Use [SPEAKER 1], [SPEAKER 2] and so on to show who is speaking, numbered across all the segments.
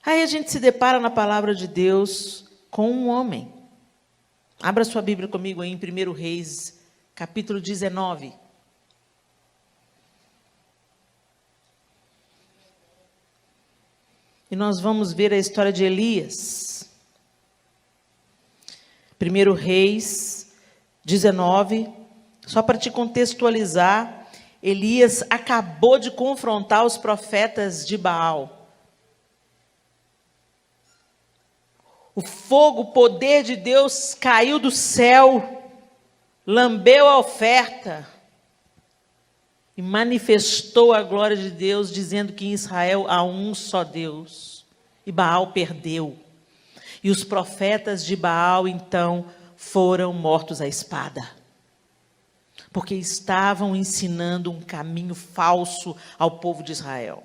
[SPEAKER 1] Aí a gente se depara na palavra de Deus com um homem. Abra sua Bíblia comigo aí em 1 Reis, capítulo 19. E nós vamos ver a história de Elias. 1 Reis 19, só para te contextualizar, Elias acabou de confrontar os profetas de Baal. O fogo, o poder de Deus caiu do céu, lambeu a oferta e manifestou a glória de Deus, dizendo que em Israel há um só Deus. E Baal perdeu. E os profetas de Baal, então, foram mortos à espada. Porque estavam ensinando um caminho falso ao povo de Israel.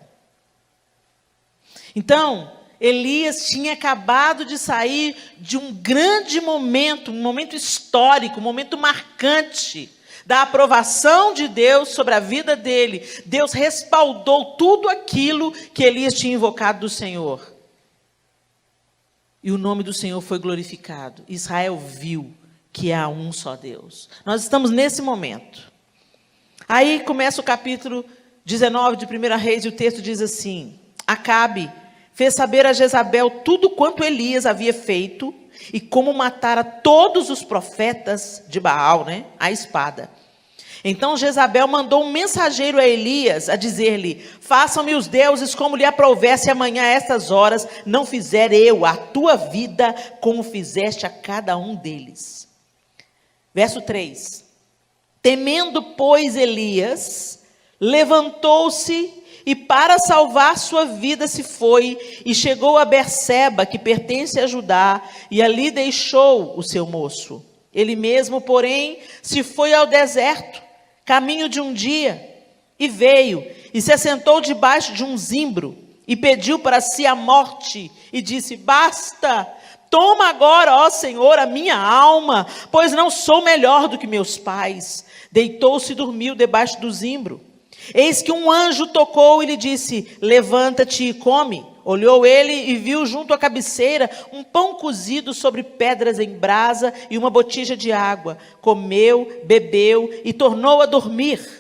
[SPEAKER 1] Então, Elias tinha acabado de sair de um grande momento, um momento histórico, um momento marcante, da aprovação de Deus sobre a vida dele. Deus respaldou tudo aquilo que Elias tinha invocado do Senhor. E o nome do Senhor foi glorificado. Israel viu que há um só Deus. Nós estamos nesse momento. Aí começa o capítulo 19 de 1 Reis, e o texto diz assim: Acabe fez saber a Jezabel tudo quanto Elias havia feito e como matara todos os profetas de Baal, à espada. Então Jezabel mandou um mensageiro a Elias a dizer-lhe: façam-me os deuses como lhe aprouver, se amanhã a estas horas não fizer eu a tua vida como fizeste a cada um deles. Verso 3. Temendo, pois, Elias, levantou-se e para salvar sua vida se foi e chegou a Berseba, que pertence a Judá, e ali deixou o seu moço. Ele mesmo, porém, se foi ao deserto, caminho de um dia, e veio, e se assentou debaixo de um zimbro, e pediu para si a morte, e disse: basta, toma agora, ó Senhor, a minha alma, pois não sou melhor do que meus pais. Deitou-se e dormiu debaixo do zimbro. Eis que um anjo tocou e lhe disse: levanta-te e come. Olhou ele e viu junto à cabeceira um pão cozido sobre pedras em brasa e uma botija de água. Comeu, bebeu e tornou a dormir.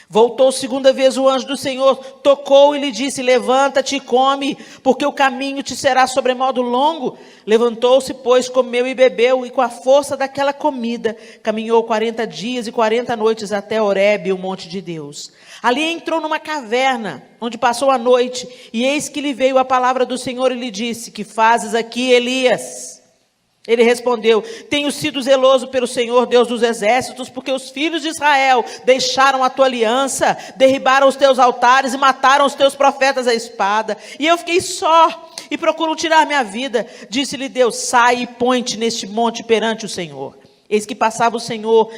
[SPEAKER 1] Voltou segunda vez o anjo do Senhor, tocou e lhe disse: levanta-te e come, porque o caminho te será sobremodo longo. Levantou-se, pois, comeu e bebeu, e com a força daquela comida, caminhou 40 dias e 40 noites até Horebe, o monte de Deus. Ali entrou numa caverna, onde passou a noite, e eis que lhe veio a palavra do Senhor e lhe disse: que fazes aqui, Elias? Ele respondeu: tenho sido zeloso pelo Senhor, Deus dos exércitos, porque os filhos de Israel deixaram a tua aliança, derribaram os teus altares e mataram os teus profetas à espada. E eu fiquei só e procuro tirar minha vida. Disse-lhe Deus: sai e põe-te neste monte perante o Senhor. Eis que passava o Senhor,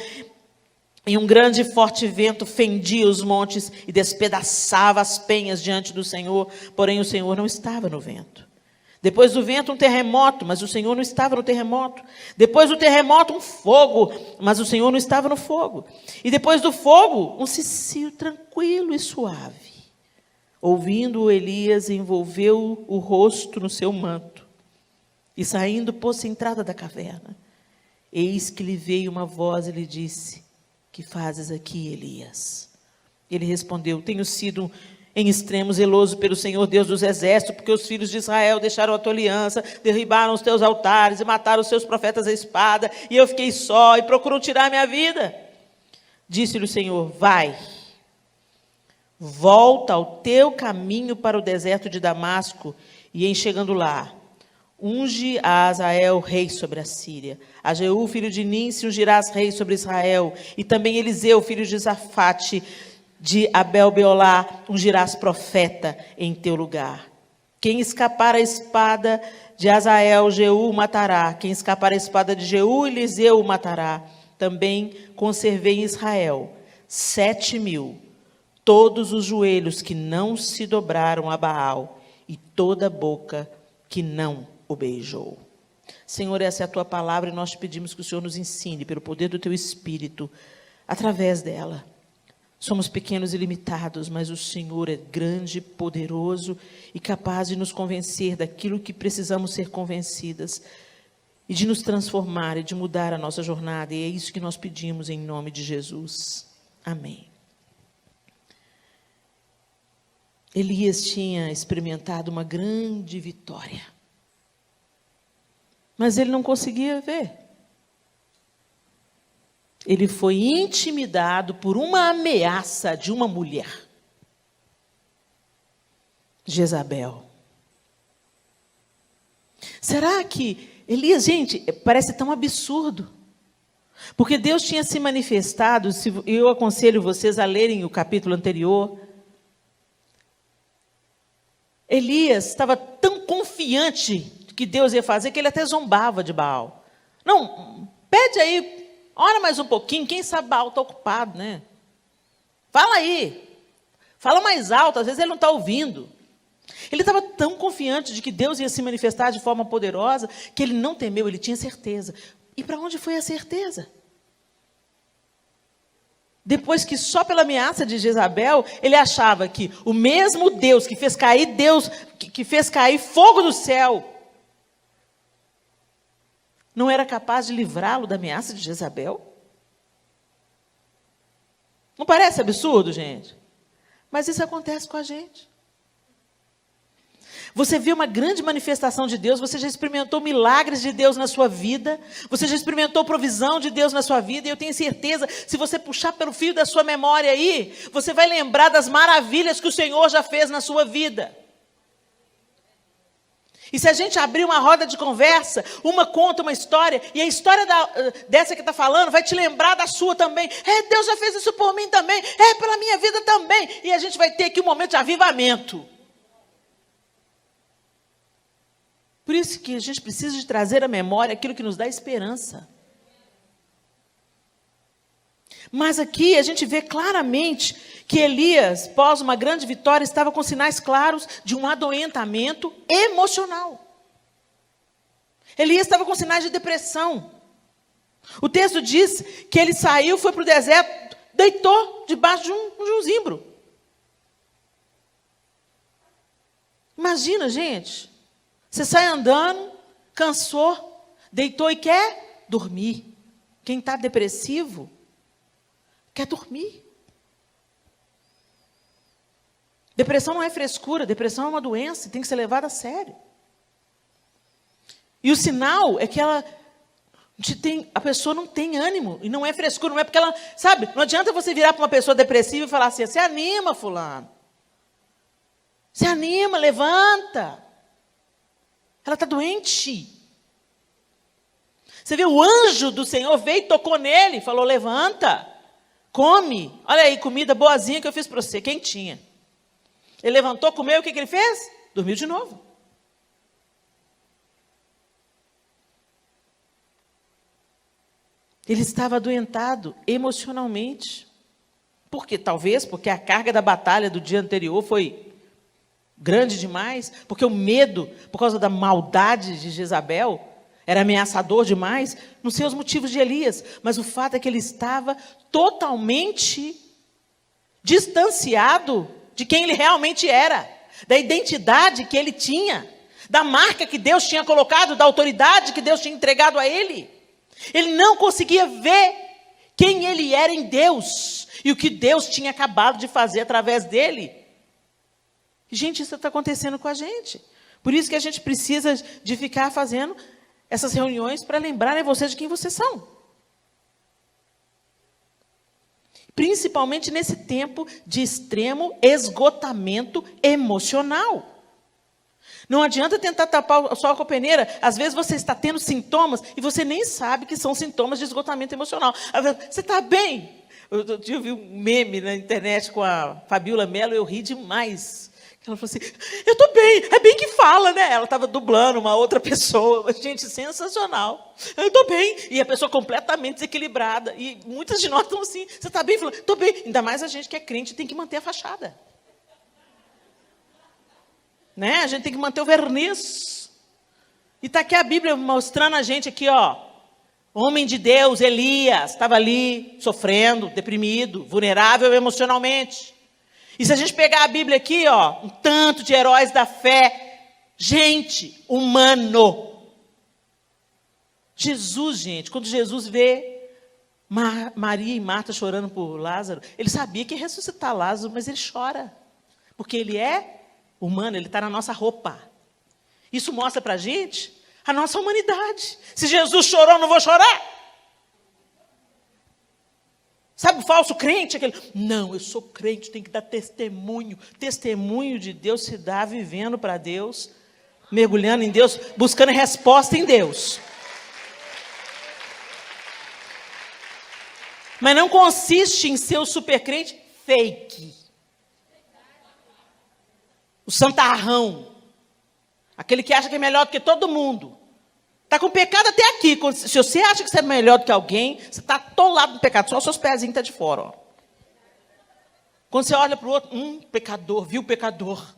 [SPEAKER 1] e um grande e forte vento fendia os montes e despedaçava as penhas diante do Senhor, porém o Senhor não estava no vento. Depois do vento um terremoto, mas o Senhor não estava no terremoto. Depois do terremoto um fogo, mas o Senhor não estava no fogo. E depois do fogo um cicio tranquilo e suave. Ouvindo Elias, envolveu o rosto no seu manto e saindo pôs-se à entrada da caverna. Eis que lhe veio uma voz e lhe disse: que fazes aqui, Elias? Ele respondeu: tenho sido em extremo zeloso pelo Senhor Deus dos exércitos, porque os filhos de Israel deixaram a tua aliança, derribaram os teus altares e mataram os teus profetas à espada, e eu fiquei só e procuro tirar minha vida. Disse-lhe o Senhor: vai, volta ao teu caminho para o deserto de Damasco, e em chegando lá, unge a Azael rei sobre a Síria. A Jeú, filho de Ninsi, ungirás rei sobre Israel, e também Eliseu, filho de Safate, de Abel-Beolá, ungirás profeta em teu lugar. Quem escapar a espada de Azael, Jeú o matará. Quem escapar a espada de Jeú, Eliseu o matará. Também conservei em Israel 7.000, todos os joelhos que não se dobraram a Baal, e toda a boca que não o beijou. Senhor, essa é a tua palavra, e nós te pedimos que o Senhor nos ensine, pelo poder do teu Espírito, através dela. Somos pequenos e limitados, mas o Senhor é grande, poderoso e capaz de nos convencer daquilo que precisamos ser convencidas e de nos transformar e de mudar a nossa jornada. E é isso que nós pedimos em nome de Jesus. Amém. Elias tinha experimentado uma grande vitória, mas ele não conseguia ver. Ele foi intimidado por uma ameaça de uma mulher, Jezabel. Será que Elias, gente, parece tão absurdo, porque Deus tinha se manifestado, eu aconselho vocês a lerem o capítulo anterior. Elias estava tão confiante que Deus ia fazer, que ele até zombava de Baal. Não, pede aí, ora mais um pouquinho, quem sabe Baal está ocupado, né? Fala aí, fala mais alto, às vezes ele não está ouvindo. Ele estava tão confiante de que Deus ia se manifestar de forma poderosa, que ele não temeu, ele tinha certeza. E para onde foi a certeza? Depois que só pela ameaça de Jezabel, ele achava que o mesmo Deus que fez cair fogo do céu, não era capaz de livrá-lo da ameaça de Jezabel? Não parece absurdo, gente? Mas isso acontece com a gente. Você vê uma grande manifestação de Deus, você já experimentou milagres de Deus na sua vida, você já experimentou provisão de Deus na sua vida, e eu tenho certeza, se você puxar pelo fio da sua memória aí, você vai lembrar das maravilhas que o Senhor já fez na sua vida. E se a gente abrir uma roda de conversa, uma conta uma história, e a história dessa que está falando vai te lembrar da sua também. Deus já fez isso por mim também, pela minha vida também. E a gente vai ter aqui um momento de avivamento. Por isso que a gente precisa de trazer à memória aquilo que nos dá esperança. Mas aqui a gente vê claramente que Elias, após uma grande vitória, estava com sinais claros de um adoentamento emocional. Elias estava com sinais de depressão. O texto diz que ele saiu, foi para o deserto, deitou debaixo de um zimbro. Imagina, gente. Você sai andando, cansou, deitou e quer dormir. Quem está depressivo quer dormir. Depressão não é frescura, depressão é uma doença e tem que ser levada a sério. E o sinal é que a pessoa não tem ânimo, e não é frescura, não é porque ela, sabe, não adianta você virar para uma pessoa depressiva e falar assim, se anima, fulano. Se anima, levanta. Ela está doente. Você vê, o anjo do Senhor veio e tocou nele, falou, levanta, come. Olha aí, comida boazinha que eu fiz para você, quentinha. Ele levantou, comeu, o que ele fez? Dormiu de novo. Ele estava adoentado emocionalmente. Por quê? Talvez porque a carga da batalha do dia anterior foi grande demais, porque o medo, por causa da maldade de Jezabel, era ameaçador demais. Não sei os motivos de Elias, mas o fato é que ele estava totalmente distanciado de quem ele realmente era, da identidade que ele tinha, da marca que Deus tinha colocado, da autoridade que Deus tinha entregado a ele. Ele não conseguia ver quem ele era em Deus e o que Deus tinha acabado de fazer através dele. Gente, isso está acontecendo com a gente. Por isso que a gente precisa de ficar fazendo essas reuniões para lembrarem vocês de quem vocês são. Principalmente nesse tempo de extremo esgotamento emocional. Não adianta tentar tapar o sol com a peneira. Às vezes você está tendo sintomas e você nem sabe que são sintomas de esgotamento emocional. Você está bem? Eu vi um meme na internet com a Fabiola Mello, eu ri demais. Ela falou assim, eu estou bem, é bem que fala, né? Ela estava dublando uma outra pessoa, gente, sensacional. Eu estou bem, e a pessoa completamente desequilibrada. E muitas de nós estão assim, você está bem? Falando, estou bem. Ainda mais a gente que é crente tem que manter a fachada. Né? A gente tem que manter o verniz. E está aqui a Bíblia mostrando a gente aqui, ó, Homem de Deus, Elias, estava ali sofrendo, deprimido, vulnerável emocionalmente. E se a gente pegar a Bíblia aqui, ó, um tanto de heróis da fé, gente, humano. Jesus, gente, quando Jesus vê Maria e Marta chorando por Lázaro, ele sabia que ia ressuscitar Lázaro, mas ele chora. Porque ele é humano, ele está na nossa roupa. Isso mostra para a gente a nossa humanidade. Se Jesus chorou, eu não vou chorar. Sabe o falso crente? Aquele, não, eu sou crente, tenho que dar testemunho. Testemunho de Deus se dá vivendo para Deus, mergulhando em Deus, buscando resposta em Deus. Mas não consiste em ser o supercrente fake. O santarrão. Aquele que acha que é melhor do que todo mundo. Está com pecado até aqui. Se você acha que você é melhor do que alguém, você está atolado no pecado. Só os seus pezinhos estão de fora. Ó. Quando você olha para o outro, pecador, viu pecador.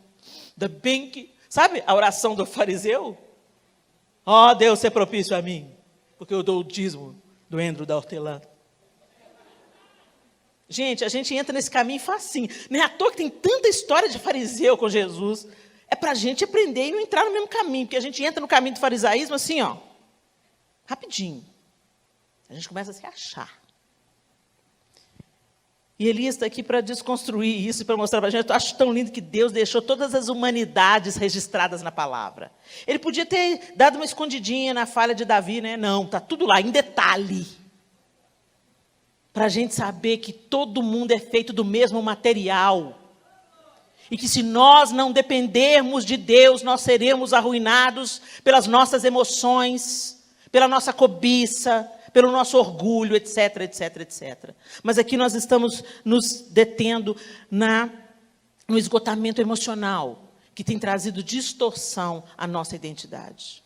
[SPEAKER 1] Ainda bem que... Sabe a oração do fariseu? Ó, Deus, ser propício a mim. Porque eu dou o dízimo do endro da hortelã. Gente, a gente entra nesse caminho facinho. Não é à toa que tem tanta história de fariseu com Jesus. É para a gente aprender e não entrar no mesmo caminho. Porque a gente entra no caminho do farisaísmo assim, ó. Rapidinho. A gente começa a se achar. E Elias está aqui para desconstruir isso e para mostrar para a gente. Eu acho tão lindo que Deus deixou todas as humanidades registradas na palavra. Ele podia ter dado uma escondidinha na falha de Davi, né? Não, está tudo lá, em detalhe. Para a gente saber que todo mundo é feito do mesmo material. E que se nós não dependermos de Deus, nós seremos arruinados pelas nossas emoções, pela nossa cobiça, pelo nosso orgulho, etc, etc, etc. Mas aqui nós estamos nos detendo no esgotamento emocional, que tem trazido distorção à nossa identidade.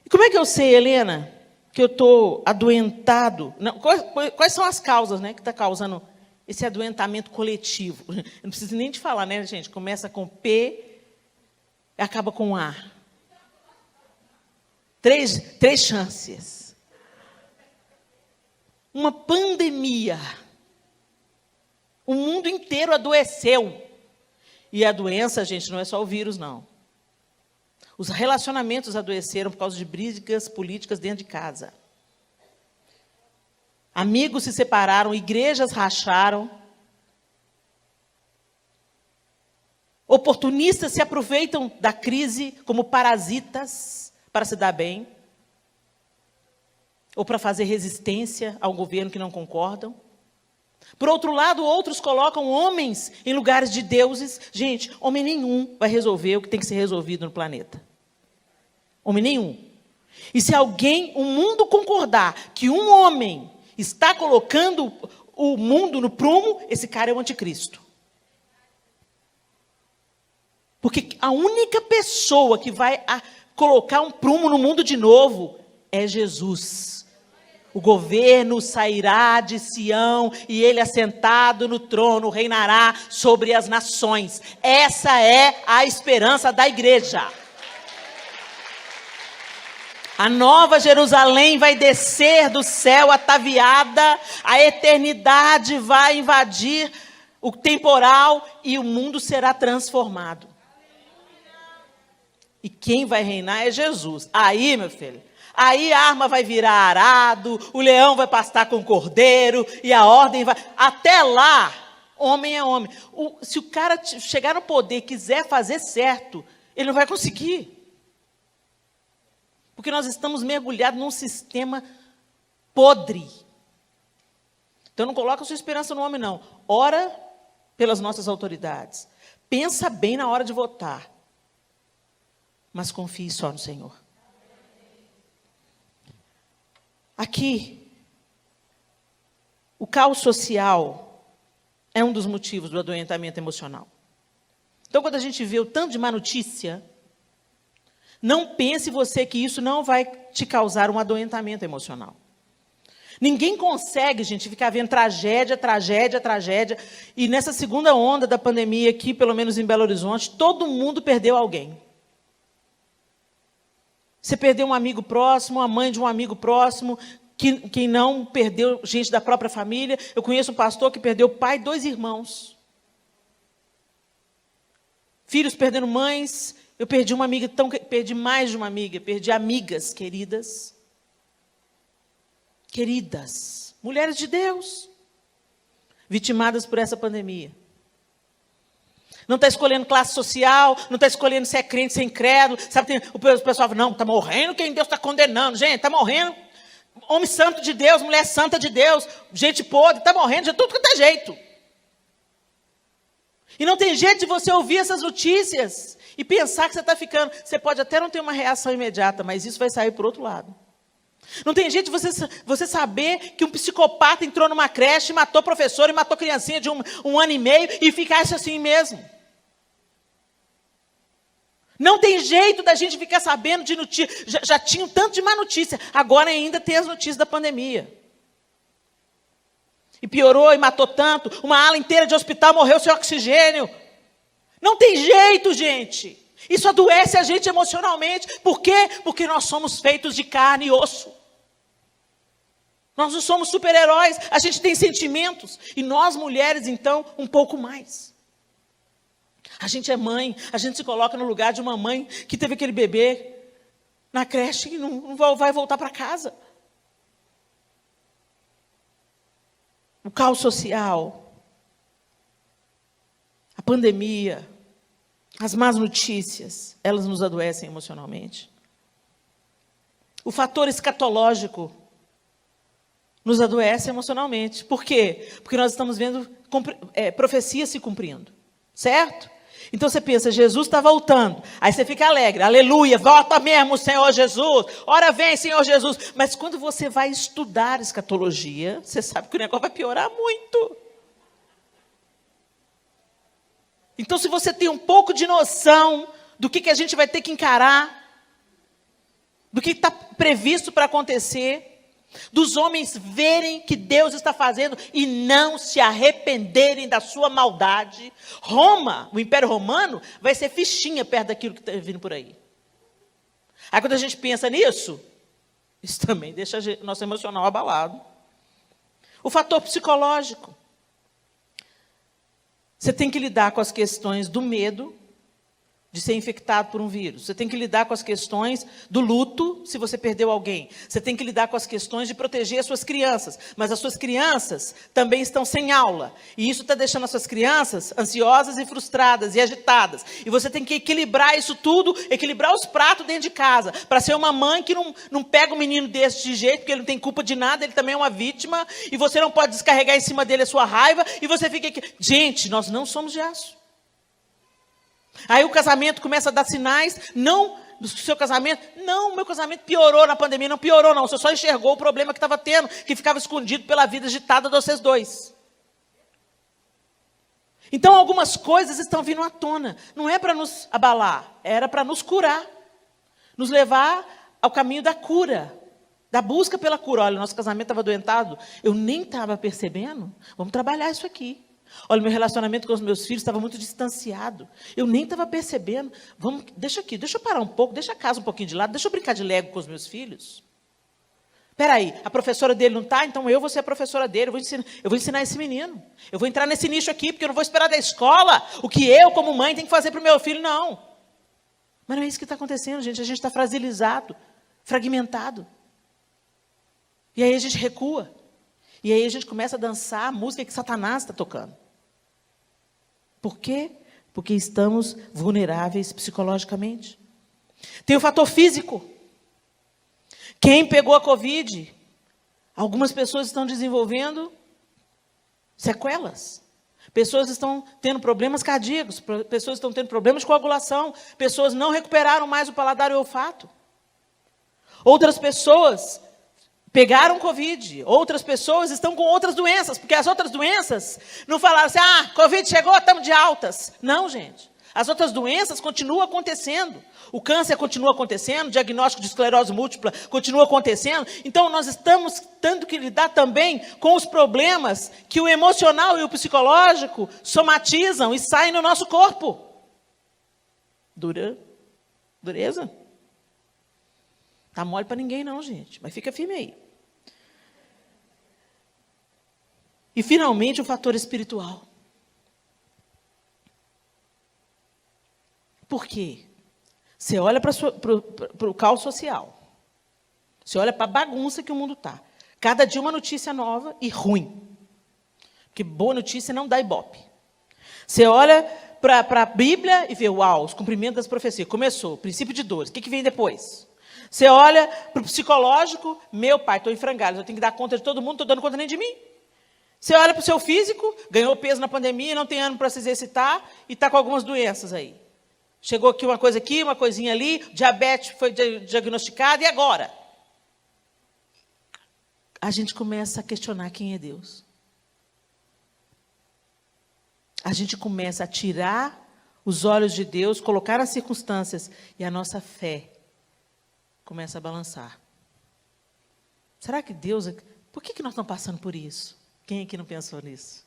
[SPEAKER 1] E como é que eu sei, Helena, que eu estou adoentado? Não, quais são as causas, né, que está causando esse adoentamento coletivo? Eu não preciso nem de falar, né, gente? Começa com P e acaba com A. Três chances. Uma pandemia. O mundo inteiro adoeceu. E a doença, gente, não é só o vírus, não. Os relacionamentos adoeceram por causa de brigas políticas dentro de casa. Amigos se separaram, igrejas racharam. Oportunistas se aproveitam da crise como parasitas para se dar bem. Ou para fazer resistência ao governo que não concordam. Por outro lado, outros colocam homens em lugares de deuses. Gente, homem nenhum vai resolver o que tem que ser resolvido no planeta. Homem nenhum. E se o mundo concordar que um homem está colocando o mundo no prumo, esse cara é o anticristo. Porque a única pessoa que vai colocar um prumo no mundo de novo é Jesus. O governo sairá de Sião e ele, assentado no trono, reinará sobre as nações. Essa é a esperança da igreja. A nova Jerusalém vai descer do céu ataviada, a eternidade vai invadir o temporal e o mundo será transformado. E quem vai reinar é Jesus. Aí, meu filho, aí a arma vai virar arado, o leão vai pastar com o cordeiro, e a ordem vai... Até lá, homem é homem. Se o cara chegar no poder e quiser fazer certo, ele não vai conseguir. Porque nós estamos mergulhados num sistema podre. Então não coloca a sua esperança no homem, não. Ora pelas nossas autoridades. Pensa bem na hora de votar. Mas confie só no Senhor. Aqui, o caos social é um dos motivos do adoentamento emocional. Então, quando a gente vê o tanto de má notícia, não pense você que isso não vai te causar um adoentamento emocional. Ninguém consegue, gente, ficar vendo tragédia, tragédia, tragédia. E nessa segunda onda da pandemia aqui, pelo menos em Belo Horizonte, todo mundo perdeu alguém. Você perdeu um amigo próximo, a mãe de um amigo próximo, quem não perdeu gente da própria família. Eu conheço um pastor que perdeu pai e 2 irmãos. Filhos perdendo mães. Eu perdi uma amiga, perdi mais de uma amiga, perdi amigas queridas. Queridas, mulheres de Deus, vitimadas por essa pandemia. Não está escolhendo classe social, não está escolhendo se é crente, se é incrédulo. Sabe, o pessoal fala, não, está morrendo quem Deus está condenando. Gente, está morrendo homem santo de Deus, mulher santa de Deus, gente podre, está morrendo de tudo quanto é jeito. E não tem jeito de você ouvir essas notícias e pensar que você está ficando. Você pode até não ter uma reação imediata, mas isso vai sair por outro lado. Não tem jeito de você saber que um psicopata entrou numa creche, matou professor e matou criancinha de um ano e meio e ficasse assim mesmo. Não tem jeito da gente ficar sabendo de notícia. Já tinha um tanto de má notícia. Agora ainda tem as notícias da pandemia. E piorou e matou tanto. Uma ala inteira de hospital morreu sem oxigênio. Não tem jeito, gente. Isso adoece a gente emocionalmente. Por quê? Porque nós somos feitos de carne e osso. Nós não somos super-heróis. A gente tem sentimentos. E nós, mulheres, então, um pouco mais. A gente é mãe, a gente se coloca no lugar de uma mãe que teve aquele bebê na creche e não vai voltar para casa. O caos social, a pandemia, as más notícias, elas nos adoecem emocionalmente. O fator escatológico nos adoece emocionalmente. Por quê? Porque nós estamos vendo profecias se cumprindo, certo? Então você pensa, Jesus está voltando. Aí você fica alegre, aleluia, volta mesmo, Senhor Jesus. Ora vem, Senhor Jesus. Mas quando você vai estudar escatologia, você sabe que o negócio vai piorar muito. Então se você tem um pouco de noção do que a gente vai ter que encarar, do que está previsto para acontecer, dos homens verem que Deus está fazendo e não se arrependerem da sua maldade. Roma, o Império Romano, vai ser fichinha perto daquilo que está vindo por aí. Aí quando a gente pensa nisso, isso também deixa o nosso emocional abalado. O fator psicológico. Você tem que lidar com as questões do medo de ser infectado por um vírus. Você tem que lidar com as questões do luto, se você perdeu alguém. Você tem que lidar com as questões de proteger as suas crianças. Mas as suas crianças também estão sem aula. E isso está deixando as suas crianças ansiosas e frustradas e agitadas. E você tem que equilibrar isso tudo, equilibrar os pratos dentro de casa, para ser uma mãe que não pega um menino desse de jeito, porque ele não tem culpa de nada, ele também é uma vítima, e você não pode descarregar em cima dele a sua raiva, e você fica aqui. Gente, nós não somos de aço. Aí o casamento começa a dar sinais, não do seu casamento, não, meu casamento piorou na pandemia, não piorou não, você só enxergou o problema que estava tendo, que ficava escondido pela vida agitada de vocês dois. Então algumas coisas estão vindo à tona, não é para nos abalar, era para nos curar, nos levar ao caminho da cura, da busca pela cura. Olha, nosso casamento estava adoentado, eu nem estava percebendo, vamos trabalhar isso aqui. Olha, meu relacionamento com os meus filhos estava muito distanciado. Eu nem estava percebendo. Deixa eu parar um pouco, deixa a casa um pouquinho de lado, deixa eu brincar de Lego com os meus filhos. Espera aí, a professora dele não está, então eu vou ser a professora dele, eu vou ensinar esse menino. Eu vou entrar nesse nicho aqui, porque eu não vou esperar da escola o que eu, como mãe, tenho que fazer para o meu filho, não. Mas não é isso que está acontecendo, gente. A gente está fragilizado, fragmentado. E aí a gente recua. E aí a gente começa a dançar a música que Satanás está tocando. Por quê? Porque estamos vulneráveis psicologicamente. Tem o fator físico. Quem pegou a Covid, algumas pessoas estão desenvolvendo sequelas. Pessoas estão tendo problemas cardíacos, pessoas estão tendo problemas de coagulação, pessoas não recuperaram mais o paladar e o olfato. Outras pessoas pegaram Covid, outras pessoas estão com outras doenças, porque as outras doenças não falaram assim, Covid chegou, estamos de altas. Não, gente. As outras doenças continuam acontecendo. O câncer continua acontecendo, o diagnóstico de esclerose múltipla continua acontecendo. Então, nós estamos tendo que lidar também com os problemas que o emocional e o psicológico somatizam e saem no nosso corpo. Dureza? Tá mole para ninguém não, gente, mas fica firme aí. E, finalmente, o fator espiritual. Por quê? Você olha para o caos social. Você olha para a bagunça que o mundo está. Cada dia uma notícia nova e ruim. Porque boa notícia não dá ibope. Você olha para a Bíblia e vê, uau, os cumprimentos das profecias. Começou, princípio de dores. O que vem depois? Você olha para o psicológico, meu pai, estou em frangalhos, eu tenho que dar conta de todo mundo, não estou dando conta nem de mim. Você olha para o seu físico, ganhou peso na pandemia, não tem ânimo para se exercitar e está com algumas doenças aí. Chegou aqui, uma coisinha ali, diabetes foi diagnosticado, e agora? A gente começa a questionar quem é Deus. A gente começa a tirar os olhos de Deus, colocar as circunstâncias, e a nossa fé começa a balançar. Será que Deus... Por que nós estamos passando por isso? Quem aqui não pensou nisso?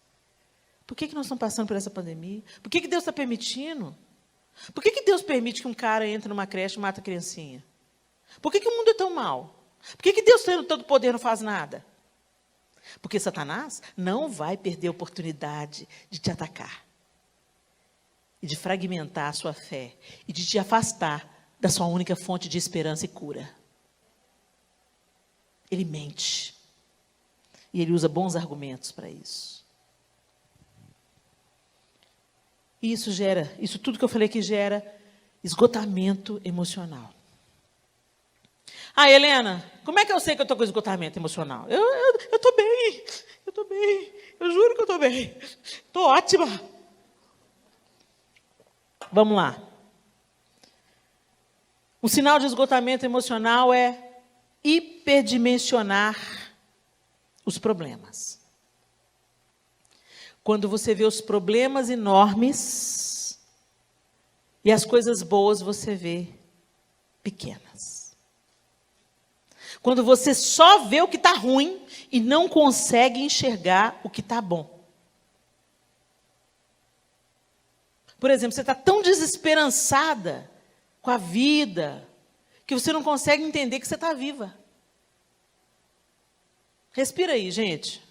[SPEAKER 1] Por que nós estamos passando por essa pandemia? Por que Deus está permitindo? Por que Deus permite que um cara entre numa creche e mata a criancinha? Por que o mundo é tão mau? Por que Deus, tendo todo o poder, não faz nada? Porque Satanás não vai perder a oportunidade de te atacar. E de fragmentar a sua fé. E de te afastar da sua única fonte de esperança e cura. Ele mente. E ele usa bons argumentos para isso. E isso tudo que eu falei aqui gera esgotamento emocional. Ah, Helena, como é que eu sei que eu estou com esgotamento emocional? Eu estou bem, eu juro que eu estou bem. Estou ótima. Vamos lá. Um sinal de esgotamento emocional é hiperdimensionar os problemas. Quando você vê os problemas enormes e as coisas boas você vê pequenas. Quando você só vê o que está ruim e não consegue enxergar o que está bom. Por exemplo, você está tão desesperançada com a vida que você não consegue entender que você está viva. Respira aí, gente.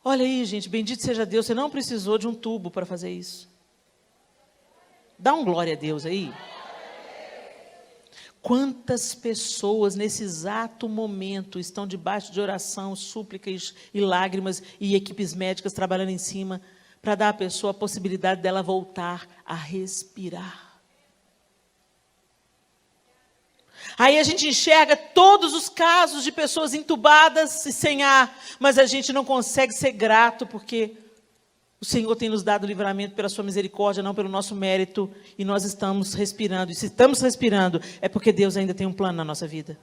[SPEAKER 1] Olha aí, gente, bendito seja Deus, você não precisou de um tubo para fazer isso. Dá um glória a Deus aí. Quantas pessoas nesse exato momento estão debaixo de oração, súplicas e lágrimas e equipes médicas trabalhando em cima para dar à pessoa a possibilidade dela voltar a respirar. Aí a gente enxerga todos os casos de pessoas entubadas e sem ar, mas a gente não consegue ser grato porque o Senhor tem nos dado livramento pela sua misericórdia, não pelo nosso mérito, e nós estamos respirando. E se estamos respirando, é porque Deus ainda tem um plano na nossa vida.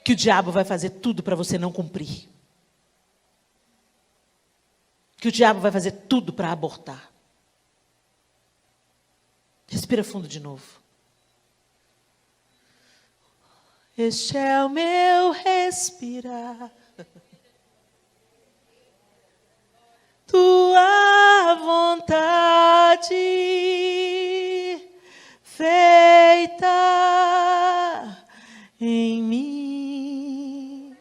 [SPEAKER 1] Que o diabo vai fazer tudo para você não cumprir. Que o diabo vai fazer tudo para abortar. Respira fundo de novo. Este é o meu respirar. Tua vontade feita em mim.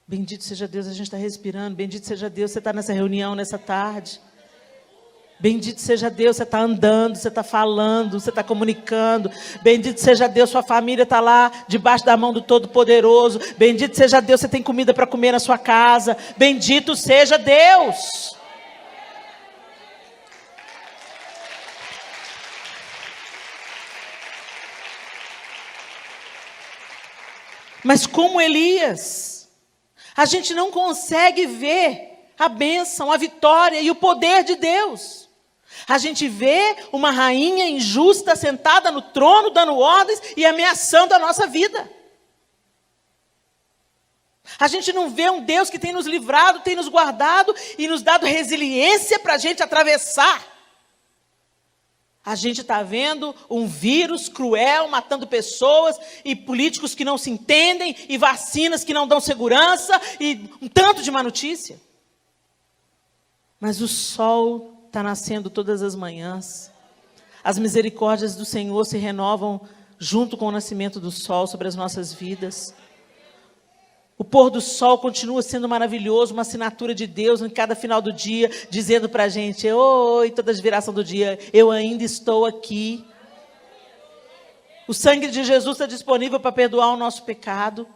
[SPEAKER 1] Bendito seja Deus, a gente está respirando. Bendito seja Deus, você está nessa reunião, nessa tarde. Bendito seja Deus, você está andando, você está falando, você está comunicando. Bendito seja Deus, sua família está lá, debaixo da mão do Todo-Poderoso. Bendito seja Deus, você tem comida para comer na sua casa. Bendito seja Deus. Mas como Elias, a gente não consegue ver a bênção, a vitória e o poder de Deus. A gente vê uma rainha injusta sentada no trono, dando ordens e ameaçando a nossa vida. A gente não vê um Deus que tem nos livrado, tem nos guardado e nos dado resiliência para a gente atravessar. A gente está vendo um vírus cruel, matando pessoas, e políticos que não se entendem, e vacinas que não dão segurança, e um tanto de má notícia. Mas o sol está nascendo todas as manhãs. As misericórdias do Senhor se renovam junto com o nascimento do sol sobre as nossas vidas. O pôr do sol continua sendo maravilhoso, uma assinatura de Deus em cada final do dia, dizendo para a gente: oi, toda a viração do dia, eu ainda estou aqui. O sangue de Jesus está disponível para perdoar o nosso pecado.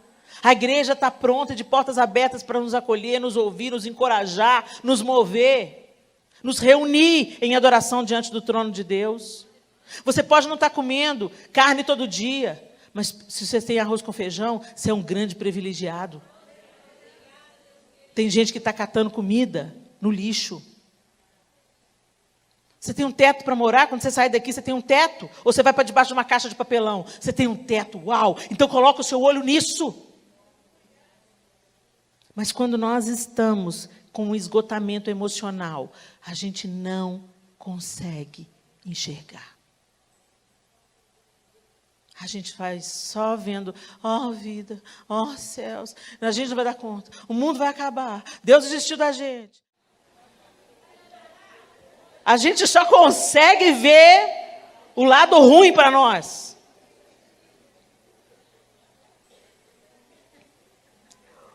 [SPEAKER 1] A igreja está pronta, de portas abertas para nos acolher, nos ouvir, nos encorajar, nos mover, nos reunir em adoração diante do trono de Deus. Você pode não estar comendo carne todo dia, mas se você tem arroz com feijão, você é um grande privilegiado. Tem gente que está catando comida no lixo. Você tem um teto para morar? Quando você sai daqui, você tem um teto? Ou você vai para debaixo de uma caixa de papelão? Você tem um teto, uau! Então coloca o seu olho nisso. Mas quando nós estamos com um esgotamento emocional, a gente não consegue enxergar. A gente vai só vendo, vida, céus, a gente não vai dar conta, o mundo vai acabar, Deus desistiu da gente. A gente só consegue ver o lado ruim para nós.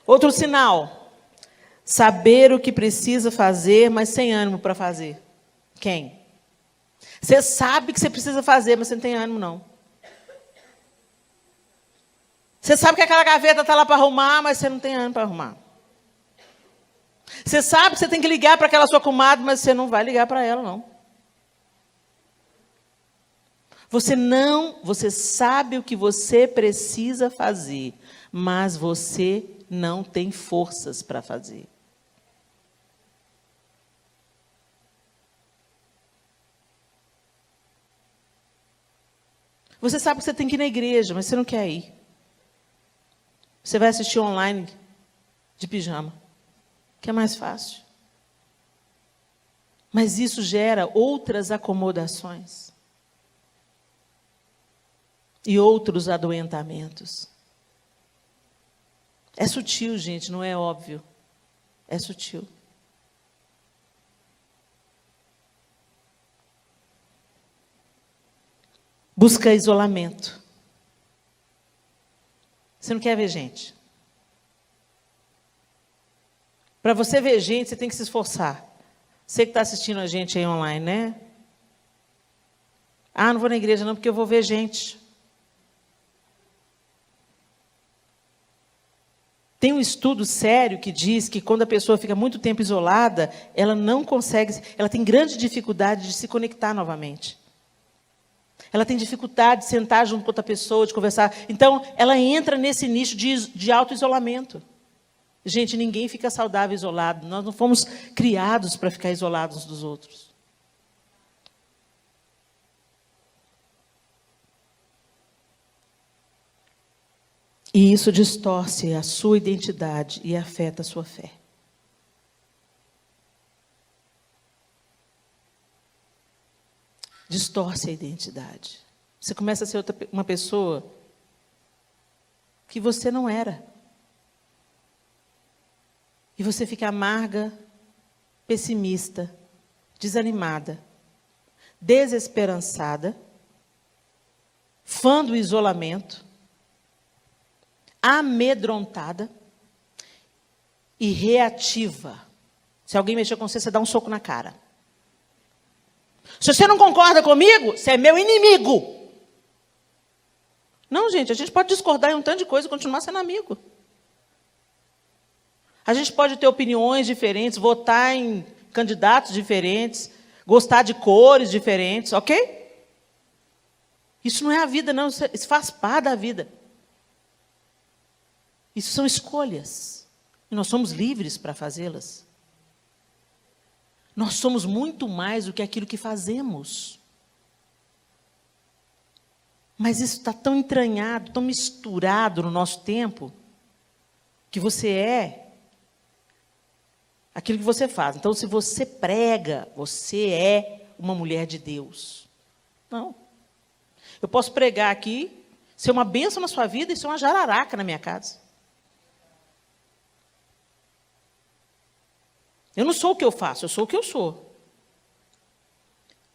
[SPEAKER 1] Outro sinal, saber o que precisa fazer, mas sem ânimo para fazer. Quem? Você sabe que você precisa fazer, mas você não tem ânimo, não. Você sabe que aquela gaveta está lá para arrumar, mas você não tem ânimo para arrumar. Você sabe que você tem que ligar para aquela sua comadre, mas você não vai ligar para ela, não. Você sabe o que você precisa fazer, mas você não tem forças para fazer. Você sabe que você tem que ir na igreja, mas você não quer ir. Você vai assistir online de pijama, que é mais fácil. Mas isso gera outras acomodações. E outros adoentamentos. É sutil, gente, não é óbvio. É sutil. Busca isolamento. Você não quer ver gente. Para você ver gente, você tem que se esforçar. Você que está assistindo a gente aí online, né? Não vou na igreja não, porque eu vou ver gente. Tem um estudo sério que diz que quando a pessoa fica muito tempo isolada, ela não consegue, ela tem grande dificuldade de se conectar novamente. Ela tem dificuldade de sentar junto com outra pessoa, de conversar. Então, ela entra nesse nicho de auto-isolamento. Gente, ninguém fica saudável isolado. Nós não fomos criados para ficar isolados uns dos outros. E isso distorce a sua identidade e afeta a sua fé. Distorce a identidade. Você começa a ser uma pessoa que você não era. E você fica amarga, pessimista, desanimada, desesperançada, fã do isolamento, amedrontada e reativa. Se alguém mexer com você, você dá um soco na cara. Se você não concorda comigo, você é meu inimigo. Não, gente, a gente pode discordar em um tanto de coisa e continuar sendo amigo. A gente pode ter opiniões diferentes, votar em candidatos diferentes, gostar de cores diferentes, ok? Isso não é a vida, não. Isso faz parte da vida. Isso são escolhas. E nós somos livres para fazê-las. Nós somos muito mais do que aquilo que fazemos. Mas isso está tão entranhado, tão misturado no nosso tempo, que você é aquilo que você faz. Então, se você prega, você é uma mulher de Deus. Não. Eu posso pregar aqui, ser uma bênção na sua vida e ser uma jararaca na minha casa. Eu não sou o que eu faço, eu sou o que eu sou.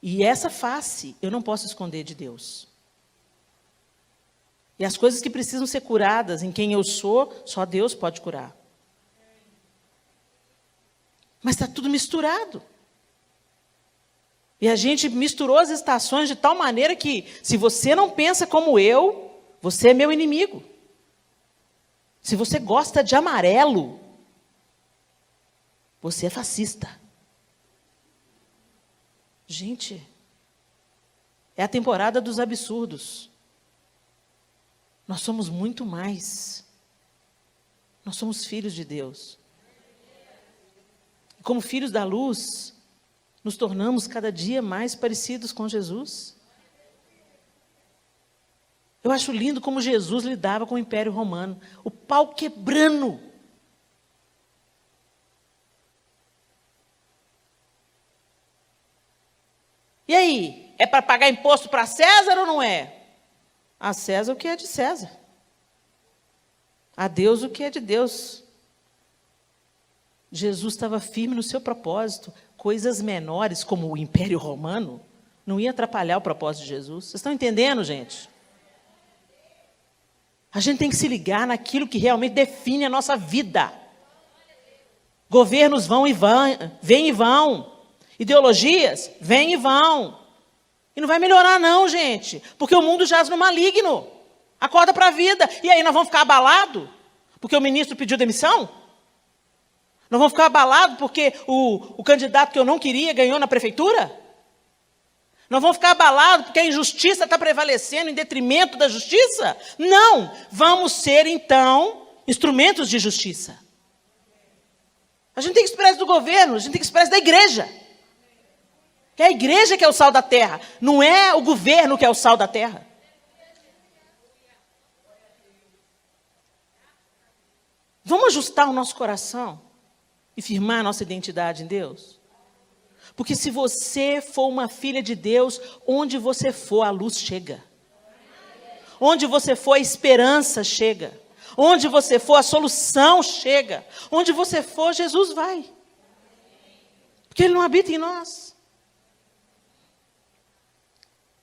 [SPEAKER 1] E essa face eu não posso esconder de Deus. E as coisas que precisam ser curadas em quem eu sou, só Deus pode curar. Mas está tudo misturado. E a gente misturou as estações de tal maneira que, se você não pensa como eu, você é meu inimigo. Se você gosta de amarelo, você é fascista. Gente, é a temporada dos absurdos. Nós somos muito mais. Nós somos filhos de Deus. Como filhos da luz, nos tornamos cada dia mais parecidos com Jesus. Eu acho lindo como Jesus lidava com o Império Romano. O pau quebrando. E aí? É para pagar imposto para César ou não é? A César o que é de César. A Deus o que é de Deus. Jesus estava firme no seu propósito. Coisas menores, como o Império Romano, não ia atrapalhar o propósito de Jesus. Vocês estão entendendo, gente? A gente tem que se ligar naquilo que realmente define a nossa vida. Governos vêm e vão. Ideologias vêm e vão. E não vai melhorar não, gente. Porque o mundo jaz no maligno. Acorda para a vida. E aí nós vamos ficar abalados? Porque o ministro pediu demissão? Nós vamos ficar abalados porque o candidato que eu não queria ganhou na prefeitura? Nós vamos ficar abalados porque a injustiça está prevalecendo em detrimento da justiça? Não! Vamos ser, então, instrumentos de justiça. A gente tem que esperar isso do governo, a gente tem que esperar isso da igreja. É a igreja que é o sal da terra, não é o governo que é o sal da terra. Vamos ajustar o nosso coração e firmar a nossa identidade em Deus? Porque se você for uma filha de Deus, onde você for, a luz chega. Onde você for, a esperança chega. Onde você for, a solução chega. Onde você for, Jesus vai. Porque Ele não habita em nós.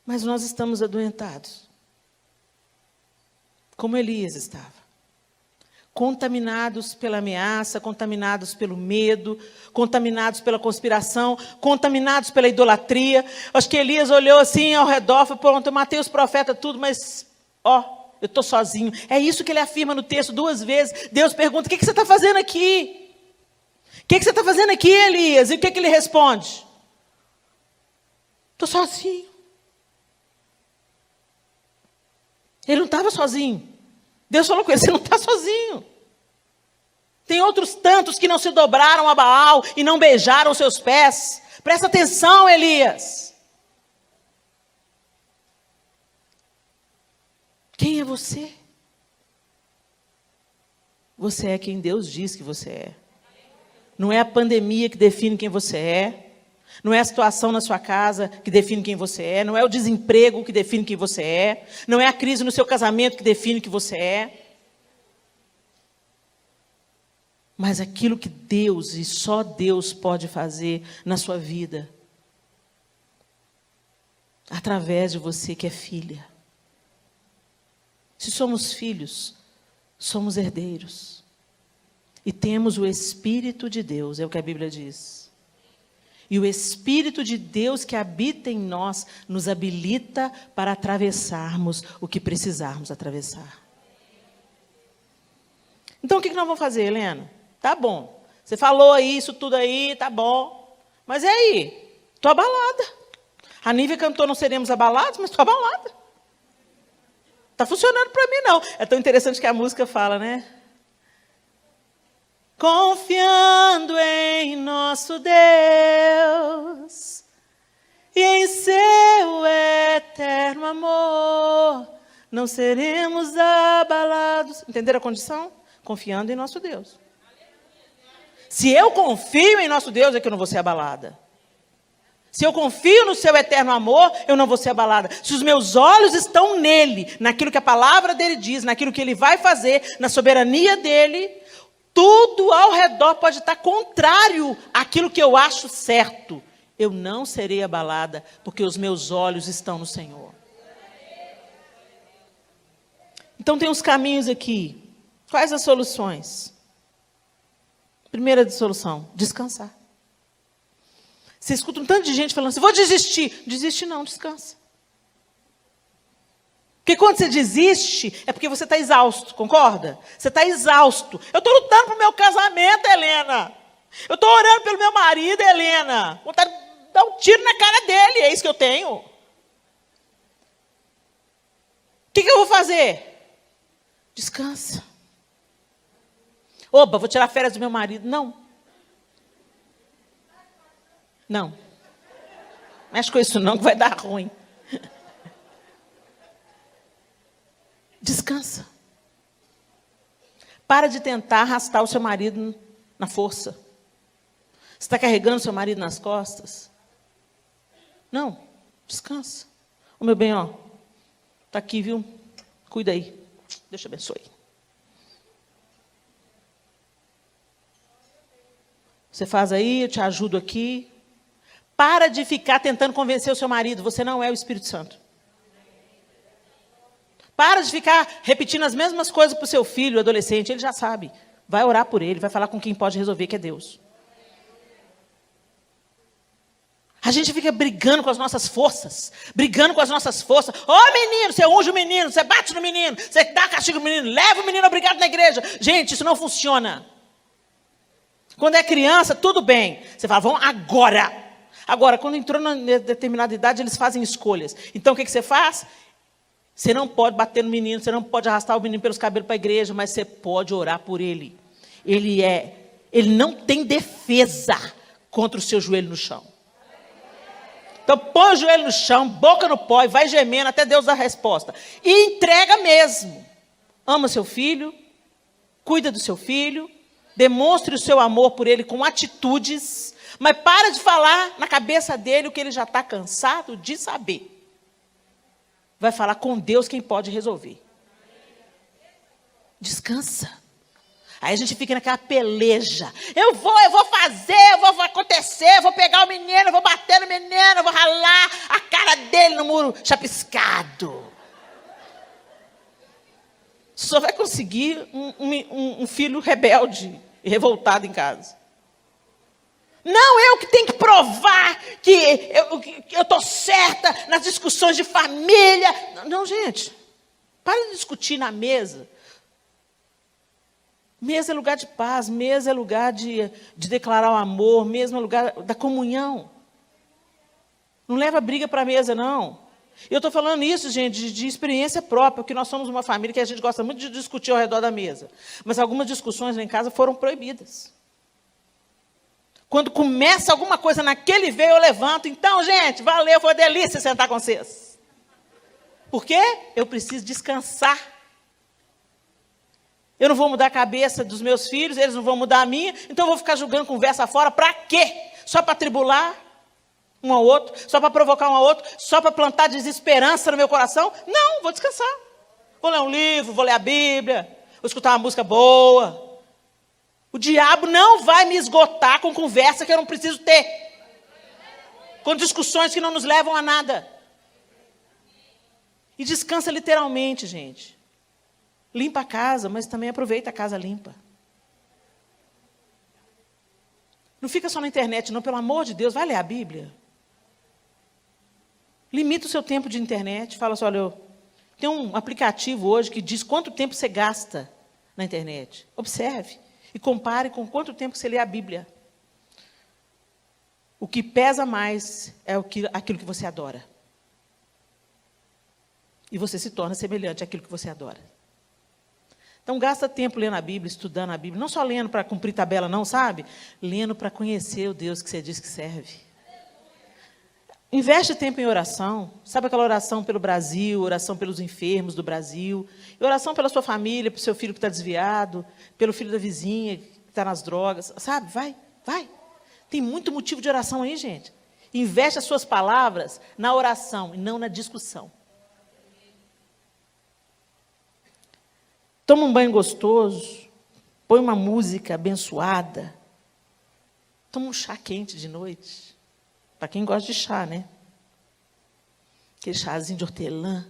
[SPEAKER 1] Mas nós estamos adoentados. Como Elias estava. Contaminados pela ameaça, contaminados pelo medo, contaminados pela conspiração, contaminados pela idolatria. Acho que Elias olhou assim ao redor, falou, pronto, eu matei os profetas tudo, mas, eu estou sozinho. É isso que ele afirma no texto 2 vezes. Deus pergunta, o que você está fazendo aqui? O que você está fazendo aqui, Elias? E o que ele responde? Estou sozinho. Ele não estava sozinho. Deus falou com ele, você não está sozinho. Tem outros tantos que não se dobraram a Baal e não beijaram seus pés. Presta atenção, Elias. Quem é você? Você é quem Deus diz que você é. Não é a pandemia que define quem você é. Não é a situação na sua casa que define quem você é. Não é o desemprego que define quem você é. Não é a crise no seu casamento que define quem você é. Mas aquilo que Deus e só Deus pode fazer na sua vida. Através de você que é filha. Se somos filhos, somos herdeiros. E temos o Espírito de Deus, é o que a Bíblia diz. E o Espírito de Deus que habita em nós nos habilita para atravessarmos o que precisarmos atravessar. Então, o que nós vamos fazer, Helena? Tá bom. Você falou isso tudo aí, tá bom. Mas e aí? Estou abalada. A Nívia cantou Não Seremos Abalados, mas estou abalada. Está funcionando para mim, não. É tão interessante que a música fala, né? Confiando em nosso Deus e em seu eterno amor, não seremos abalados. Entenderam a condição? Confiando em nosso Deus. Se eu confio em nosso Deus, é que eu não vou ser abalada. Se eu confio no seu eterno amor, eu não vou ser abalada. Se os meus olhos estão nele, naquilo que a palavra dele diz, naquilo que ele vai fazer, na soberania dele, tudo ao redor pode estar contrário àquilo que eu acho certo. eu não serei abalada, porque os meus olhos estão no Senhor. Então tem uns caminhos aqui. Quais as soluções? Primeira solução, descansar. Você escuta um tanto de gente falando assim, vou desistir. Desiste não, descansa. Porque quando você desiste, é porque você está exausto, concorda? Você está exausto. Eu estou lutando para o meu casamento, Helena. Eu estou orando pelo meu marido, Helena. Vontade de dar um tiro na cara dele, é isso que eu tenho. O que eu vou fazer? Descansa. Oba, vou tirar férias do meu marido. Não. Não. Mexe com isso não, que vai dar ruim. Descansa. Para de tentar arrastar o seu marido na força. Você está carregando o seu marido nas costas? Não. Descansa. Ô meu bem, ó. Está aqui, viu? Cuida aí. Deus te abençoe. Você faz aí, eu te ajudo aqui. Para de ficar tentando convencer o seu marido. Você não é o Espírito Santo. Para de ficar repetindo as mesmas coisas para o seu filho, adolescente. Ele já sabe. Vai orar por ele, vai falar com quem pode resolver, que é Deus. A gente fica brigando com as nossas forças. Brigando com as nossas forças. Ô menino, você unge o menino, você bate no menino, você dá castigo no menino, leva o menino obrigado na igreja. Gente, isso não funciona. Quando é criança, tudo bem. Você fala, vamos agora. Agora, quando entrou na determinada idade, eles fazem escolhas. Então, o que você faz? Você não pode bater no menino, você não pode arrastar o menino pelos cabelos para a igreja, mas você pode orar por ele. Ele não tem defesa contra o seu joelho no chão. Então, põe o joelho no chão, boca no pó e vai gemendo até Deus dar a resposta. E entrega mesmo. Ama seu filho, cuida do seu filho, demonstre o seu amor por ele com atitudes, mas para de falar na cabeça dele o que ele já está cansado de saber. Vai falar com Deus quem pode resolver. Descansa. Aí a gente fica naquela peleja. Eu vou fazer, vai acontecer, eu vou pegar o menino, eu vou bater no menino, eu vou ralar a cara dele no muro chapiscado. Só vai conseguir um filho rebelde e revoltado em casa. Não, eu que tenho que provar que eu estou certa nas discussões de família. Não, gente. Para de discutir na mesa. Mesa é lugar de paz, mesa é lugar de declarar o amor, mesa é lugar da comunhão. Não leva briga para a mesa, não. Eu estou falando isso, gente, de experiência própria, porque nós somos uma família que a gente gosta muito de discutir ao redor da mesa. Mas algumas discussões lá em casa foram proibidas. Quando começa alguma coisa naquele veio, eu levanto. Então, gente, valeu, foi uma delícia sentar com vocês. Por quê? Eu preciso descansar. Eu não vou mudar a cabeça dos meus filhos, eles não vão mudar a minha, então eu vou ficar julgando conversa fora, para quê? Só para tribular um ao outro? Só para provocar um ao outro? Só para plantar desesperança no meu coração? Não, vou descansar. Vou ler um livro, vou ler a Bíblia, vou escutar uma música boa. O diabo não vai me esgotar com conversa que eu não preciso ter. Com discussões que não nos levam a nada. E descansa literalmente, gente. Limpa a casa, mas também aproveita a casa limpa. Não fica só na internet, não, pelo amor de Deus, vai ler a Bíblia. Limita o seu tempo de internet. Fala assim, olha, tem um aplicativo hoje que diz quanto tempo você gasta na internet. Observe e compare com quanto tempo você lê a Bíblia. O que pesa mais é aquilo que você adora. E você se torna semelhante àquilo que você adora. Então, gasta tempo lendo a Bíblia, estudando a Bíblia. Não só lendo para cumprir tabela, não, sabe? Lendo para conhecer o Deus que você diz que serve. Investe tempo em oração. Sabe aquela oração pelo Brasil, oração pelos enfermos do Brasil, e oração pela sua família, pelo seu filho que está desviado, pelo filho da vizinha que está nas drogas. Sabe? Vai. Tem muito motivo de oração aí, gente. Investe as suas palavras na oração e não na discussão. Toma um banho gostoso, põe uma música abençoada, toma um chá quente de noite. Para quem gosta de chá, né? Aquele chazinho de hortelã.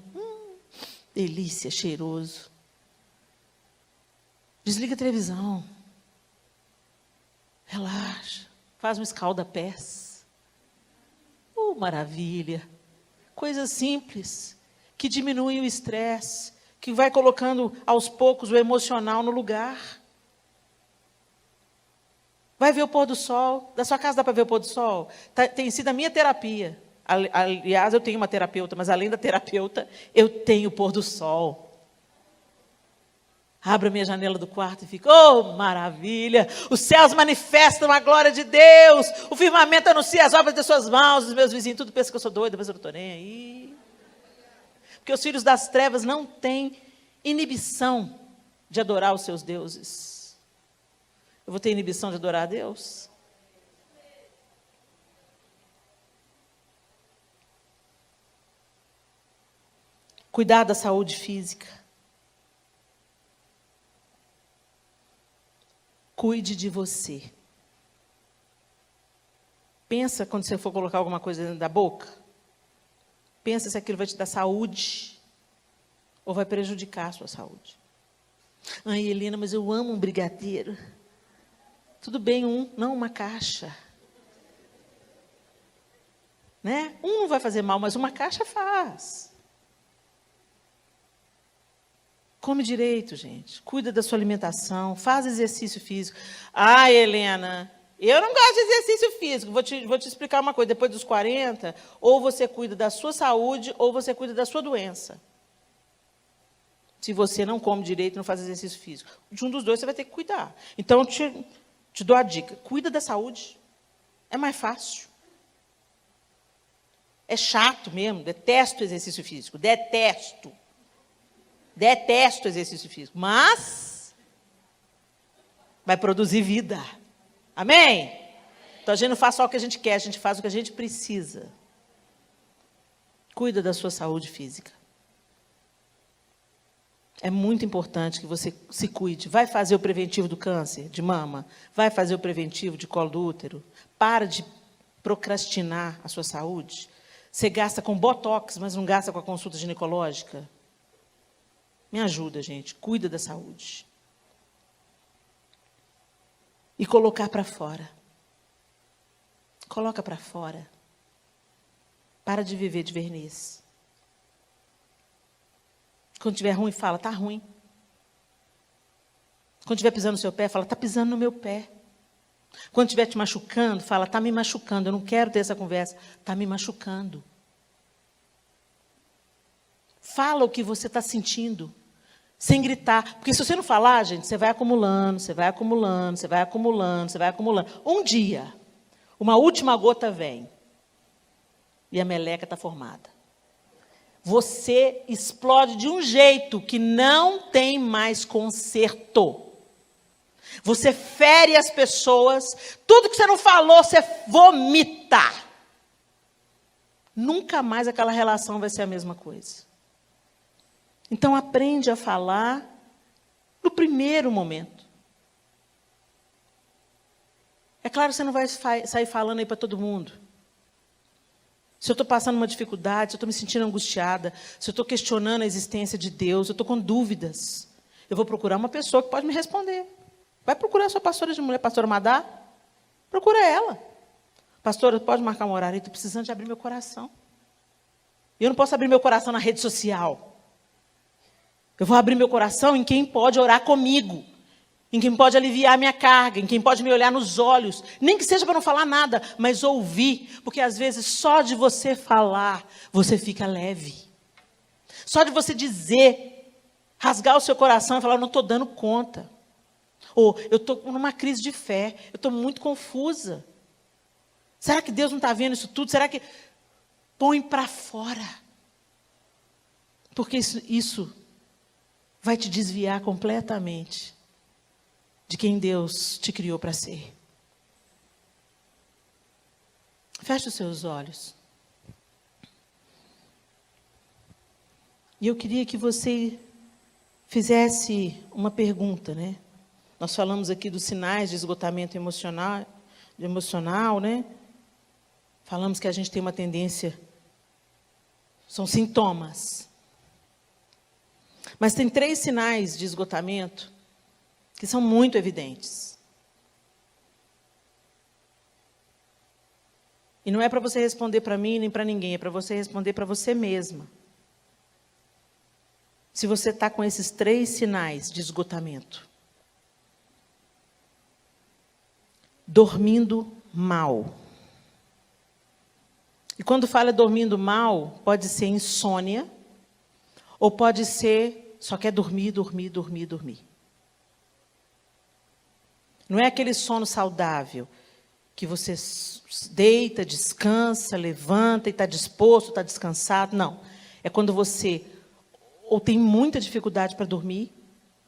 [SPEAKER 1] Delícia, cheiroso. Desliga a televisão. Relaxa. Faz um escalda-pés. Maravilha. Coisas simples, que diminuem o estresse, que vai colocando aos poucos o emocional no lugar. Vai ver o pôr do sol. Da sua casa dá para ver o pôr do sol? Tem sido a minha terapia. Aliás, eu tenho uma terapeuta, mas além da terapeuta, eu tenho o pôr do sol. Abro a minha janela do quarto e fico, maravilha! Os céus manifestam a glória de Deus, o firmamento anuncia as obras de suas mãos, os meus vizinhos tudo pensam que eu sou doida, mas eu não estou nem aí. Porque os filhos das trevas não têm inibição de adorar os seus deuses. Eu vou ter inibição de adorar a Deus? Cuidar da saúde física. Cuide de você. Pensa quando você for colocar alguma coisa dentro da boca. Pensa se aquilo vai te dar saúde ou vai prejudicar a sua saúde. Ai, Helena, mas eu amo um brigadeiro. Tudo bem, não uma caixa. Né? Não vai fazer mal, mas uma caixa faz. Come direito, gente. Cuida da sua alimentação. Faz exercício físico. Ah, Helena, eu não gosto de exercício físico. Vou te explicar uma coisa. Depois dos 40, ou você cuida da sua saúde, ou você cuida da sua doença. Se você não come direito, não faz exercício físico. De um dos dois, você vai ter que cuidar. Então, te dou a dica. Cuida da saúde. É mais fácil. É chato mesmo. Detesto exercício físico. Detesto exercício físico, mas vai produzir vida. Amém? Então a gente não faz só o que a gente quer, a gente faz o que a gente precisa. Cuida da sua saúde física. É muito importante que você se cuide. Vai fazer o preventivo do câncer de mama? Vai fazer o preventivo de colo do útero? Para de procrastinar a sua saúde. Você gasta com botox, mas não gasta com a consulta ginecológica? Me ajuda, gente. Cuida da saúde. E colocar para fora. Coloca para fora. Para de viver de verniz. Quando estiver ruim, fala, está ruim. Quando estiver pisando no seu pé, fala, está pisando no meu pé. Quando estiver te machucando, fala, está me machucando. Eu não quero ter essa conversa. Está me machucando. Fala o que você está sentindo. Sem gritar. Porque se você não falar, gente, você vai acumulando, você vai acumulando, você vai acumulando, você vai acumulando. Um dia, uma última gota vem. E a meleca está formada. Você explode de um jeito que não tem mais conserto. Você fere as pessoas. Tudo que você não falou, você vomita. Nunca mais aquela relação vai ser a mesma coisa. Então, aprende a falar no primeiro momento. É claro que você não vai sair falando aí para todo mundo. Se eu estou passando uma dificuldade, se eu estou me sentindo angustiada, se eu estou questionando a existência de Deus, eu estou com dúvidas, eu vou procurar uma pessoa que pode me responder. Vai procurar a sua pastora de mulher, pastora Madá. Procura ela. Pastora, pode marcar um horário? Estou precisando de abrir meu coração. E eu não posso abrir meu coração na rede social. Eu vou abrir meu coração em quem pode orar comigo, em quem pode aliviar a minha carga, em quem pode me olhar nos olhos, nem que seja para não falar nada, mas ouvir, porque às vezes só de você falar, você fica leve. Só de você dizer, rasgar o seu coração e falar, eu não estou dando conta. Ou, eu estou numa crise de fé, eu estou muito confusa. Será que Deus não está vendo isso tudo? Será que... Põe para fora. Porque isso vai te desviar completamente de quem Deus te criou para ser. Feche os seus olhos. E eu queria que você fizesse uma pergunta, né? Nós falamos aqui dos sinais de esgotamento emocional, né? falamos que a gente tem uma tendência, são sintomas. Mas tem 3 sinais de esgotamento que são muito evidentes. E não é para você responder para mim nem para ninguém, é para você responder para você mesma. Se você está com esses 3 sinais de esgotamento. Dormindo mal. E quando fala dormindo mal, pode ser insônia, ou pode ser só quer dormir, dormir, dormir, dormir. Não é aquele sono saudável, que você deita, descansa, levanta e está disposto, está descansado. Não. É quando você ou tem muita dificuldade para dormir,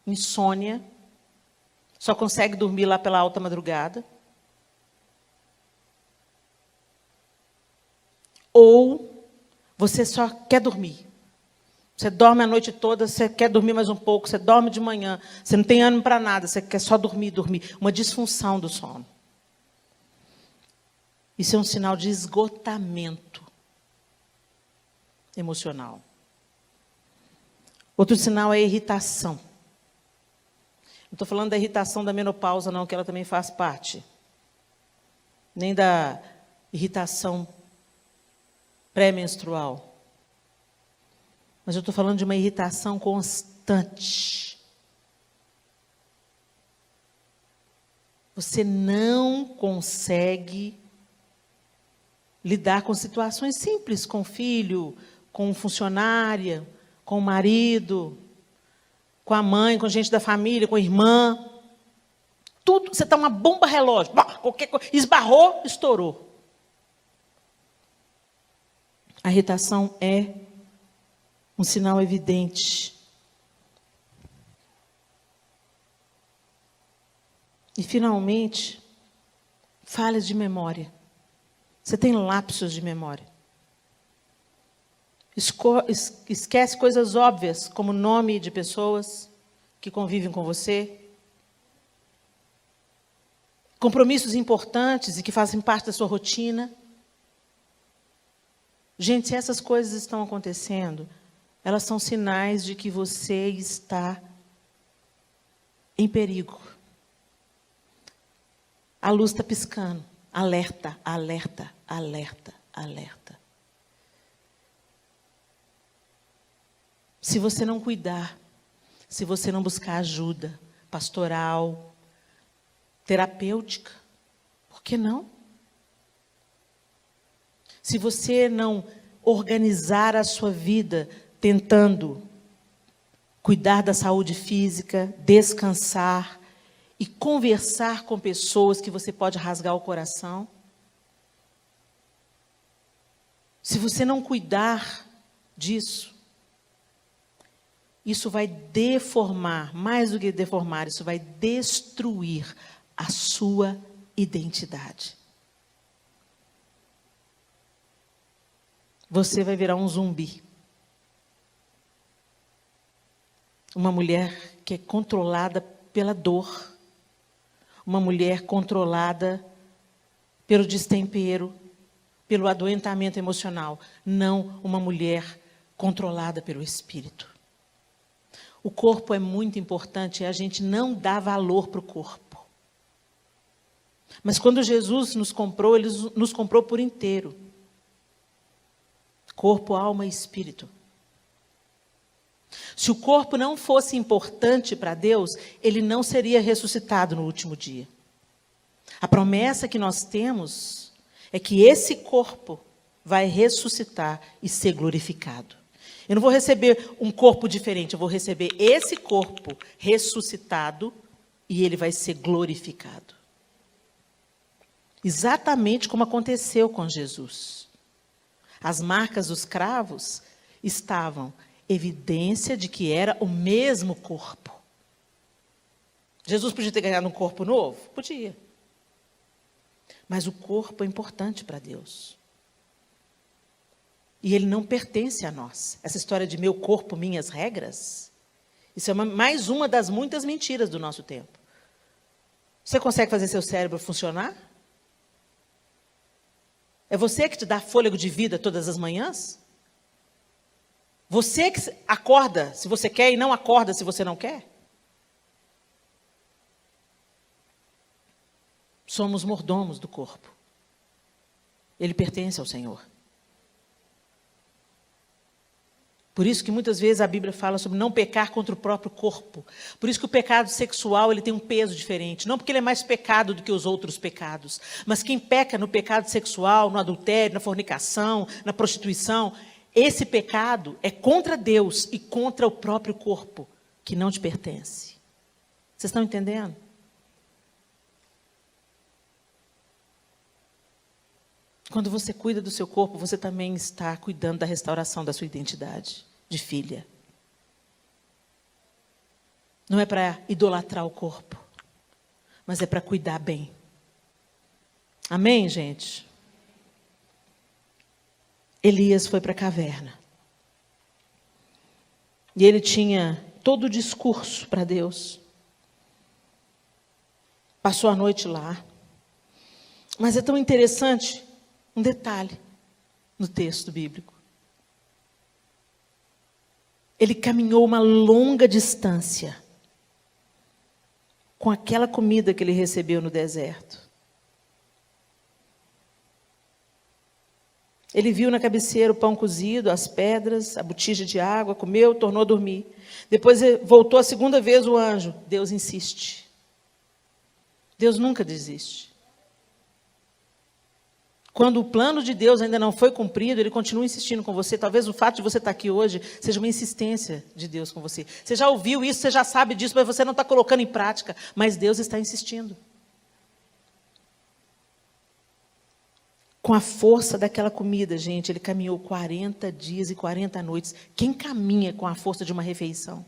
[SPEAKER 1] insônia, só consegue dormir lá pela alta madrugada. Ou você só quer dormir. Você dorme a noite toda, você quer dormir mais um pouco, você dorme de manhã, você não tem ânimo para nada, você quer só dormir, dormir. Uma disfunção do sono. Isso é um sinal de esgotamento emocional. Outro sinal é a irritação. Não estou falando da irritação da menopausa, não, que ela também faz parte. Nem da irritação pré-menstrual. Mas eu estou falando de uma irritação constante. Você não consegue lidar com situações simples, com o filho, com funcionária, com o marido, com a mãe, com gente da família, com a irmã. Tudo, você está uma bomba relógio. Qualquer coisa, esbarrou, estourou. A irritação é um sinal evidente. E, finalmente, falhas de memória. Você tem lapsos de memória. Esquece coisas óbvias, como o nome de pessoas que convivem com você. Compromissos importantes e que fazem parte da sua rotina. Gente, se essas coisas estão acontecendo, elas são sinais de que você está em perigo. A luz está piscando. Alerta, alerta, alerta, alerta. Se você não cuidar, se você não buscar ajuda pastoral, terapêutica, por que não? Se você não organizar a sua vida tentando cuidar da saúde física, descansar e conversar com pessoas que você pode rasgar o coração, se você não cuidar disso, isso vai deformar, mais do que deformar, isso vai destruir a sua identidade. Você vai virar um zumbi. Uma mulher que é controlada pela dor. Uma mulher controlada pelo destempero, pelo adoentamento emocional. Não uma mulher controlada pelo espírito. O corpo é muito importante e a gente não dá valor para o corpo. Mas quando Jesus nos comprou, Ele nos comprou por inteiro. Corpo, alma e espírito. Se o corpo não fosse importante para Deus, Ele não seria ressuscitado no último dia. A promessa que nós temos é que esse corpo vai ressuscitar e ser glorificado. Eu não vou receber um corpo diferente, eu vou receber esse corpo ressuscitado e ele vai ser glorificado. Exatamente como aconteceu com Jesus. As marcas dos cravos estavam evidência de que era o mesmo corpo. Jesus podia ter ganhado um corpo novo? Podia. Mas o corpo é importante para Deus. E ele não pertence a nós. Essa história de meu corpo, minhas regras, isso é mais uma das muitas mentiras do nosso tempo. Você consegue fazer seu cérebro funcionar? É você que te dá fôlego de vida todas as manhãs? Você que acorda se você quer e não acorda se você não quer? Somos mordomos do corpo. Ele pertence ao Senhor. Por isso que muitas vezes a Bíblia fala sobre não pecar contra o próprio corpo. Por isso que o pecado sexual ele tem um peso diferente. Não porque ele é mais pecado do que os outros pecados. Mas quem peca no pecado sexual, no adultério, na fornicação, na prostituição, esse pecado é contra Deus e contra o próprio corpo, que não te pertence. Vocês estão entendendo? Quando você cuida do seu corpo, você também está cuidando da restauração da sua identidade de filha. Não é para idolatrar o corpo, mas é para cuidar bem. Amém, gente? Elias foi para a caverna. E ele tinha todo o discurso para Deus. Passou a noite lá. Mas é tão interessante um detalhe no texto bíblico. Ele caminhou uma longa distância com aquela comida que ele recebeu no deserto. Ele viu na cabeceira o pão cozido, as pedras, a botija de água, comeu, tornou a dormir. Depois voltou a segunda vez o anjo. Deus insiste. Deus nunca desiste. Quando o plano de Deus ainda não foi cumprido, Ele continua insistindo com você. Talvez o fato de você estar aqui hoje seja uma insistência de Deus com você. Você já ouviu isso, você já sabe disso, mas você não está colocando em prática. Mas Deus está insistindo. Com a força daquela comida, gente, ele caminhou 40 dias e 40 noites. Quem caminha com a força de uma refeição?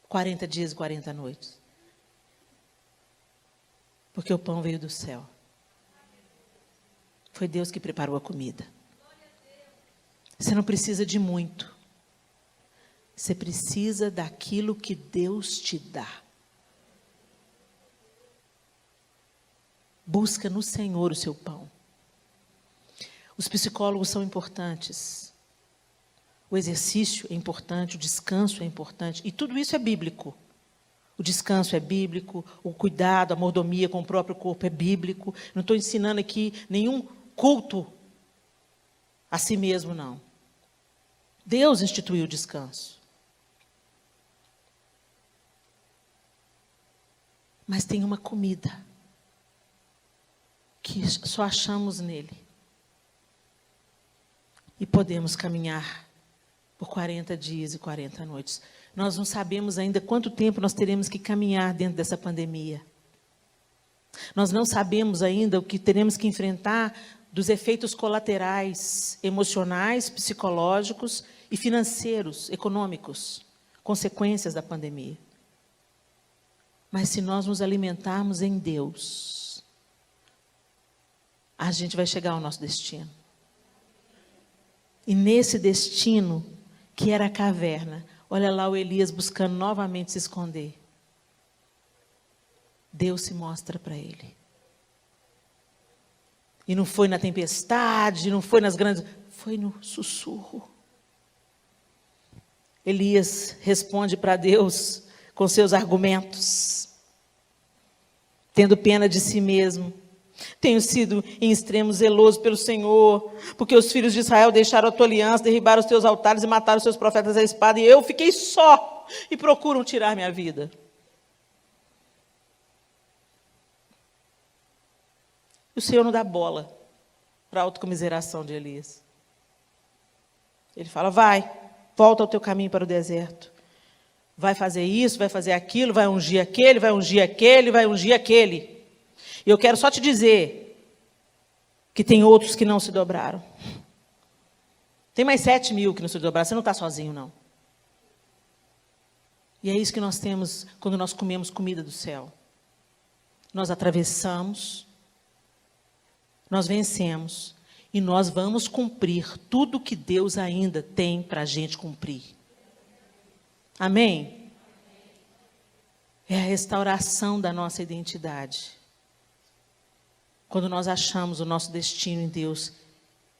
[SPEAKER 1] 40 dias e 40 noites. Porque o pão veio do céu. Foi Deus que preparou a comida. Você não precisa de muito. Você precisa daquilo que Deus te dá. Busca no Senhor o seu pão. Os psicólogos são importantes. O exercício é importante, o descanso é importante. E tudo isso é bíblico. O descanso é bíblico, o cuidado, a mordomia com o próprio corpo é bíblico. Não estou ensinando aqui nenhum culto a si mesmo, não. Deus instituiu o descanso. Mas tem uma comida que só achamos nele. E podemos caminhar por 40 dias e 40 noites. Nós não sabemos ainda quanto tempo nós teremos que caminhar dentro dessa pandemia. Nós não sabemos ainda o que teremos que enfrentar dos efeitos colaterais, emocionais, psicológicos e financeiros, econômicos, consequências da pandemia. Mas se nós nos alimentarmos em Deus, a gente vai chegar ao nosso destino. E nesse destino, que era a caverna, olha lá o Elias buscando novamente se esconder. Deus se mostra para ele. E não foi na tempestade, não foi nas grandes... Foi no sussurro. Elias responde para Deus com seus argumentos. Tendo pena de si mesmo. Tenho sido em extremo zeloso pelo Senhor, porque os filhos de Israel deixaram a tua aliança, derribaram os teus altares e mataram os teus profetas à espada, e eu fiquei só e procuram tirar minha vida. O Senhor não dá bola para a autocomiseração de Elias. Ele fala, vai, volta ao teu caminho para o deserto. Vai fazer isso, vai fazer aquilo, vai ungir aquele, vai ungir aquele, vai ungir aquele. E eu quero só te dizer que tem outros que não se dobraram. Tem mais 7.000 que não se dobraram, você não está sozinho, não. E é isso que nós temos quando nós comemos comida do céu. Nós atravessamos, nós vencemos e nós vamos cumprir tudo que Deus ainda tem para a gente cumprir. Amém? É a restauração da nossa identidade. quando nós achamos o nosso destino em Deus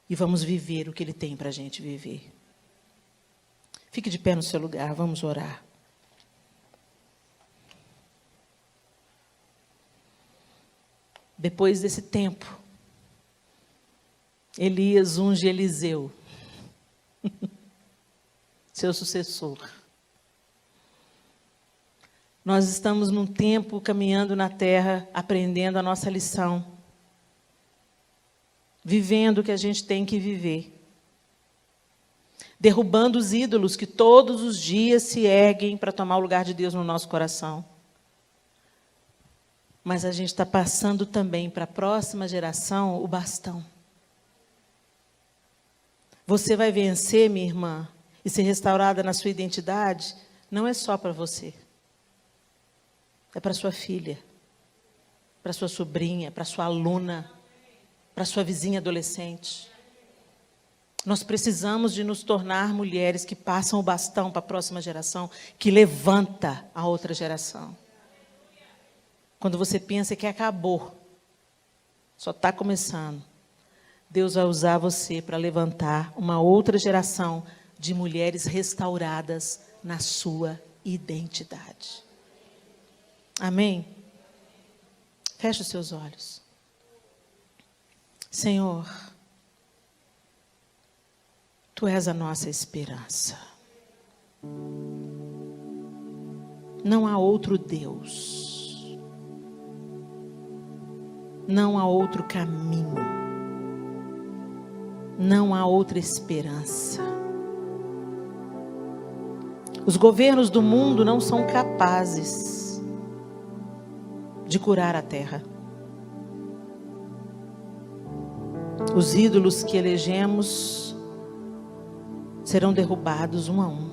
[SPEAKER 1] e vamos viver o que Ele tem para a gente viver. Fique de pé no seu lugar, vamos orar. Depois desse tempo, Elias unge Eliseu, seu sucessor. Nós estamos num tempo caminhando na terra, aprendendo a nossa lição, vivendo o que a gente tem que viver, derrubando os ídolos que todos os dias se erguem para tomar o lugar de Deus no nosso coração. Mas a gente está passando também para a próxima geração o bastão. Você vai vencer, minha irmã, e ser restaurada na sua identidade, não é só para você. É para sua filha, para sua sobrinha, para sua aluna, para sua vizinha adolescente. Nós precisamos de nos tornar mulheres que passam o bastão para a próxima geração, que levanta a outra geração. Quando você pensa que acabou, só está começando, Deus vai usar você para levantar uma outra geração de mulheres restauradas na sua identidade. Amém? Feche os seus olhos. Senhor, Tu és a nossa esperança. Não há outro Deus. Não há outro caminho. Não há outra esperança. Os governos do mundo não são capazes de curar a terra. Os ídolos que elegemos serão derrubados um a um.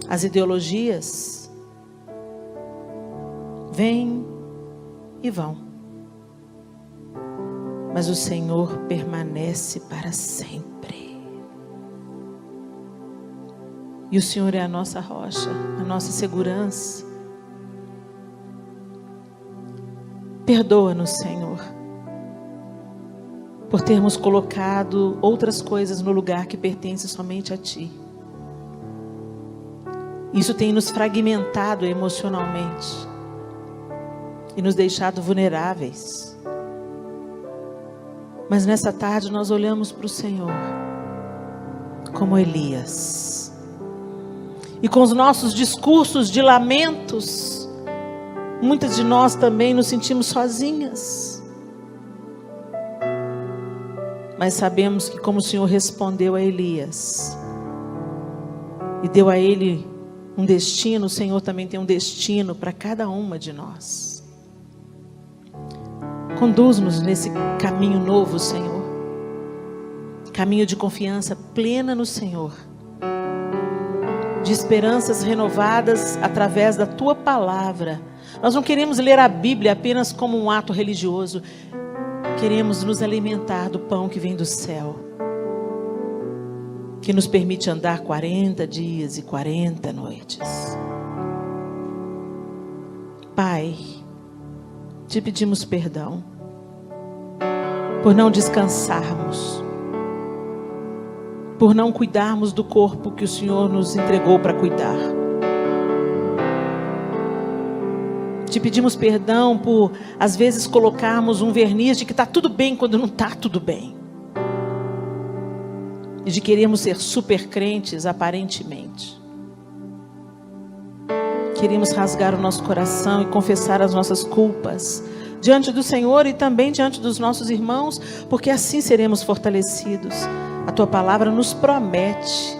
[SPEAKER 1] As ideologias vêm e vão, mas o Senhor permanece para sempre. E o Senhor é a nossa rocha, a nossa segurança. Perdoa-nos, Senhor, por termos colocado outras coisas no lugar que pertence somente a Ti. Isso tem nos fragmentado emocionalmente e nos deixado vulneráveis. Mas nessa tarde nós olhamos para o Senhor como Elias. E com os nossos discursos de lamentos, muitas de nós também nos sentimos sozinhas. Mas sabemos que como o Senhor respondeu a Elias e deu a ele um destino, o Senhor também tem um destino para cada uma de nós. Conduz-nos nesse caminho novo, Senhor. Caminho de confiança plena no Senhor. De esperanças renovadas através da Tua palavra. Nós não queremos ler a Bíblia apenas como um ato religioso. Queremos nos alimentar do pão que vem do céu. Que nos permite andar 40 dias e 40 noites. Pai, Te pedimos perdão por não descansarmos, por não cuidarmos do corpo que o Senhor nos entregou para cuidar. Te pedimos perdão por, às vezes, colocarmos um verniz de que está tudo bem quando não está tudo bem. E de querermos ser super crentes aparentemente. Queremos rasgar o nosso coração e confessar as nossas culpas diante do Senhor e também diante dos nossos irmãos, porque assim seremos fortalecidos. A Tua palavra nos promete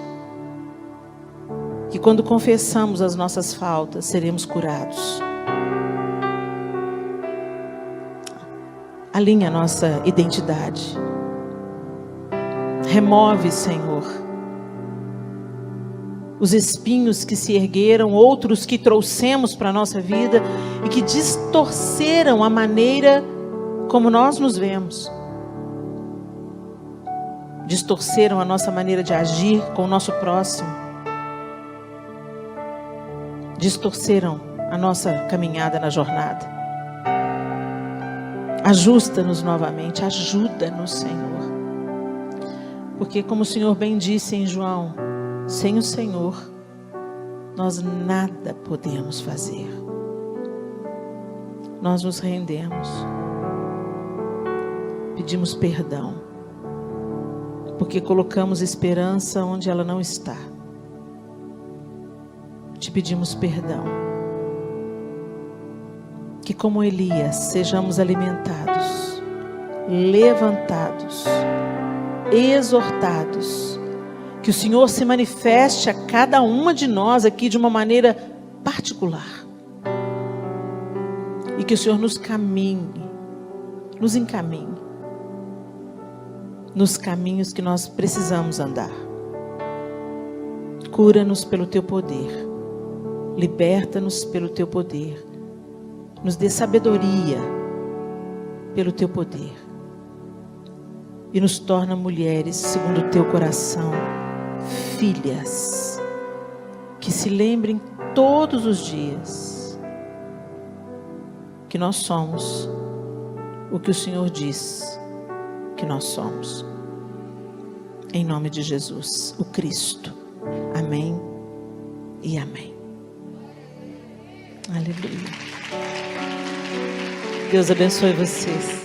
[SPEAKER 1] que quando confessamos as nossas faltas, seremos curados. Alinha a nossa identidade. Remove, Senhor, os espinhos que se ergueram, outros que trouxemos para a nossa vida e que distorceram a maneira como nós nos vemos. Distorceram a nossa maneira de agir com o nosso próximo. Distorceram a nossa caminhada na jornada. Ajusta-nos novamente, ajuda-nos, Senhor. Porque como o Senhor bem disse em João, sem o Senhor, nós nada podemos fazer. Nós nos rendemos, pedimos perdão, porque colocamos esperança onde ela não está. Te pedimos perdão, que como Elias sejamos alimentados, levantados, exortados, que o Senhor se manifeste a cada uma de nós aqui de uma maneira particular, e que o Senhor nos encaminhe nos caminhos que nós precisamos andar. Cura-nos pelo teu poder, liberta-nos pelo teu poder, nos dê sabedoria pelo teu poder e nos torna mulheres segundo o teu coração, filhas que se lembrem todos os dias que nós somos o que o Senhor diz que nós somos. Em nome de Jesus, o Cristo. Amém e amém. Aleluia. Deus abençoe vocês.